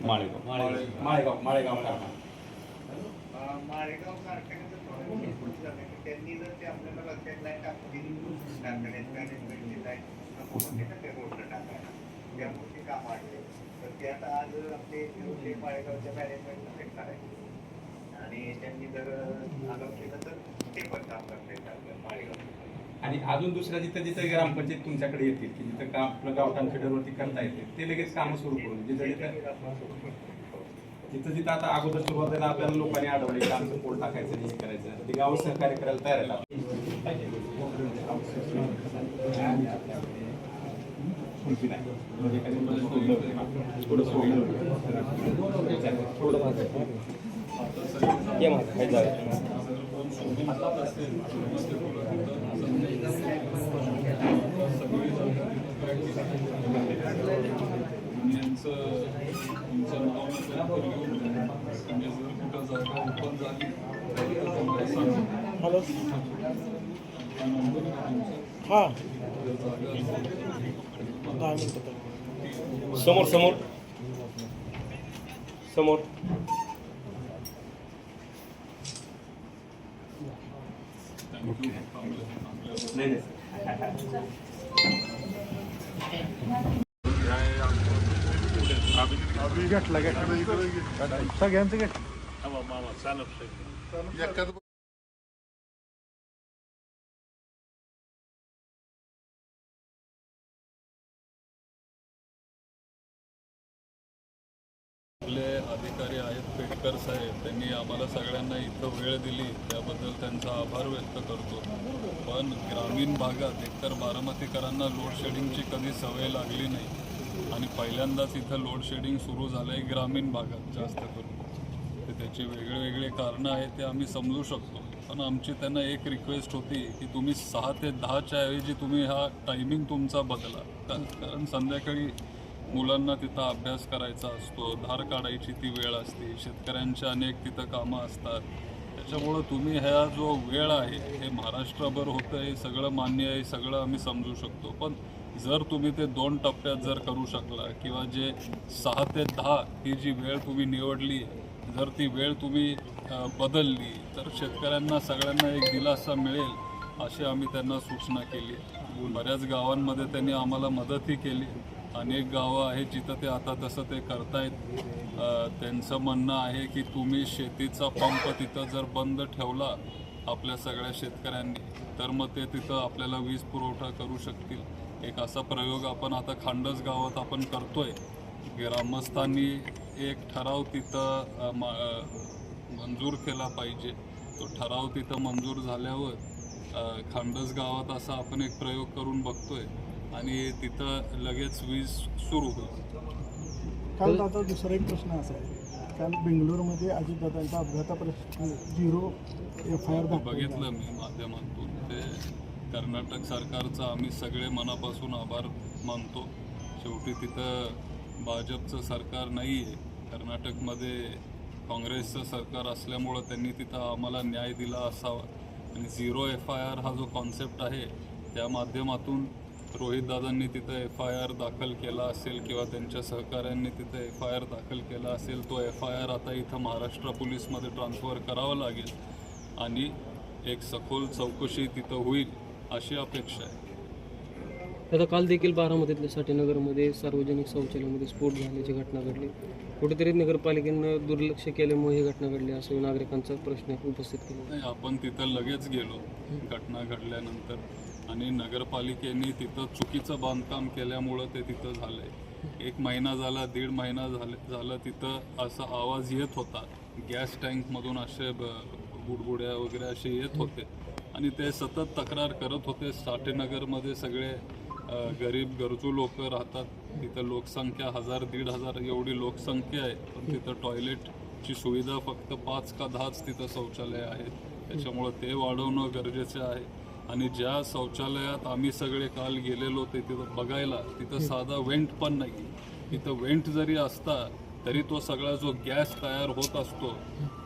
माळेगाव कारखाना. माळेगाव कारखान्याचं थोडं विशेष झालं की त्यांनी जर ते आपल्याला लक्षात नाही टाकतील कारखान्यात मॅनेजमेंटची लाईन नको म्हणते ना ते रोडला टाकायला त्यामुळे ते काम वाढले तर ते आता आज आपले ते माळेगावच्या मॅनेजमेंटला भेटणार आहे आणि त्यांनी जर आगाव केलं तर ते पण काम करता येतात माळेगाव. आणि अजून दुसऱ्या जिथं जिथं ग्रामपंचायत तुमच्याकडे येतील की जिथं काम आपलं गावठाण फेडरवरती करता येते ते लगेच कामं सुरू करून जिथं जिथं आता अगोदर सुरुवातीला आपल्याला लोकांनी आढळले की आमचं पोल टाकायचं हे करायचं ते गाव सहकार्य करायला तयार आहे. हॅलो हां 10 मिनिटं समोर समोर समोर सगळ्यांचं घेत आपले अधिकारी आहेत पेटकर साहेब त्यांनी आम्हाला सगळ्यांना इथं वेळ दिली त्याबद्दल त्यांचा आभार व्यक्त करतो. पण ग्रामीण भागात एकतर बारामतीकरांना लोडशेडिंगची कधी सवय लागली नाही आणि पहिल्यांदाच इथं लोडशेडिंग सुरू झालं आहे ग्रामीण भागात जास्त करून. तर त्याची वेगळे कारणं आहेत ते आम्ही समजू शकतो. पण आमची त्यांना एक रिक्वेस्ट होती की तुम्ही 6 ते 10च्या ऐवजी तुम्ही हा टायमिंग तुमचा बदला. कारण संध्याकाळी मुलांना तिथं अभ्यास करायचा असतो, धार काढायची ती वेळ असते, शेतकऱ्यांच्या अनेक तिथं कामं असतात. त्याच्यामुळं तुम्ही ह्या जो वेळ आहे हे महाराष्ट्रभर होतं हे सगळं मान्य आहे, सगळं आम्ही समजू शकतो. पण जर तुम्ही ते 2 टप्प्यात जर करू शकला किंवा जे 6 ते 10 ही जी वेळ तुम्ही निवडली जर ती वेळ तुम्ही बदलली तर शेतकऱ्यांना सगळ्यांना एक दिलासा मिळेल अशी आम्ही त्यांना सूचना केली. बऱ्याच गावांमध्ये त्यांनी आम्हाला मदतही केली. अनेक गावं आहेत जिथं ते आता तसं ते करतायत. त्यांचं म्हणणं आहे की तुम्ही शेतीचा पंप तिथं जर बंद ठेवला आपल्या सगळ्या शेतकऱ्यांनी तर मग ते तिथं आपल्याला वीज पुरवठा करू शकतील. एक असा प्रयोग आपण आता खांडस गावात आपण करतोय. ग्रामस्थांनी एक ठराव तिथं मंजूर केला पाहिजे. तो ठराव तिथं मंजूर झाल्यावर खांडस गावात असा आपण एक प्रयोग करून बघतोय आणि तिथं लगेच वीज सुरू होईल. काल दादा दुसरा एक प्रश्न असा आहे काल बेंगलोरमध्ये अजितदादांचा अपघाताप्रश्न 0 FIR बघितलं मी माध्यमातून. ते कर्नाटक सरकारचं आम्ही सगळे मनापासून आभार मानतो. शेवटी तिथं भाजपचं सरकार नाही आहे, कर्नाटकमध्ये काँग्रेसचं सरकार असल्यामुळं त्यांनी तिथं आम्हाला न्याय दिला असावा. आणि 0 FIR हा जो कॉन्सेप्ट आहे त्या माध्यमातून रोहितदादांनी तिथं FIR दाखल केला असेल किंवा त्यांच्या सहकाऱ्यांनी तिथं FIR दाखल केला असेल. तो FIR आता इथं महाराष्ट्र पोलीसमध्ये ट्रान्सफर करावा लागेल आणि एक सखोल चौकशी तिथं होईल अशी अपेक्षा आहे. आता काल देखील बारामतीतल्या साठेनगरमध्ये सार्वजनिक शौचालयामध्ये स्फोट झाल्याची घटना घडली. कुठेतरी नगरपालिकेनं दुर्लक्ष केल्यामुळे ही घटना घडली असं नागरिकांचा प्रश्न उपस्थित केला. नाही, आपण तिथं लगेच गेलो घटना घडल्यानंतर आणि नगरपालिकेने तिथं चुकीचं बांधकाम केल्यामुळं ते तिथं झालं आहे. 1 महिना झाला, 1.5 महिना झालं तिथं असा आवाज येत होता. गॅस टँकमधून असे बुडबुड्या वगैरे असे येत होते आणि ते सतत तक्रार करत होते. साठेनगरमध्ये सगळे गरीब गरजू लोक राहतात. तिथं लोकसंख्या 1000-1500 एवढी लोकसंख्या आहे. पण तिथं टॉयलेटची सुविधा फक्त 5 का 10च तिथं शौचालय आहेत. त्याच्यामुळं ते वाढवणं गरजेचं आहे. आणि ज्या शौचालयात आम्ही सगळे काल गेलेलो ते तिथं बघायला तिथं साधा वेंट पण नाही. तिथं वेंट जरी असता तरी तो सगळा जो गॅस तयार होत असतो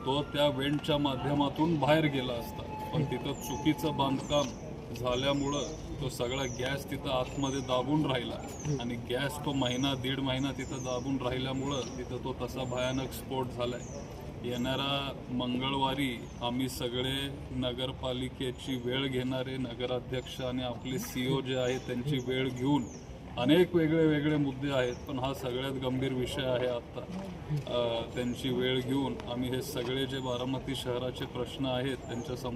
तो त्या वेंटच्या माध्यमातून बाहेर गेला असता. पण तिथं चुकीचं बांधकाम झाल्यामुळं तो सगळा गॅस तिथं आतमध्ये दाबून राहिला आणि गॅस तो महिना दीड महिना तिथं दाबून राहिल्यामुळं तिथं तो तसा भयानक स्फोट झालाय। येणारा मंगळवारी आम्ही सगळे नगरपालिकेची वेळ घेणारे नगराध्यक्ष आणि आपले CEO जे आहेत त्यांची वेळ घेऊन अनेक वेगळे मुद्दे आहेत, पण हा सगळ्यात गंभीर विषय आहे आत्ता। त्यांची वेळ घेऊन आम्ही हे सगळे जे बारामती शहराचे प्रश्न आहेत त्यांच्यासमोर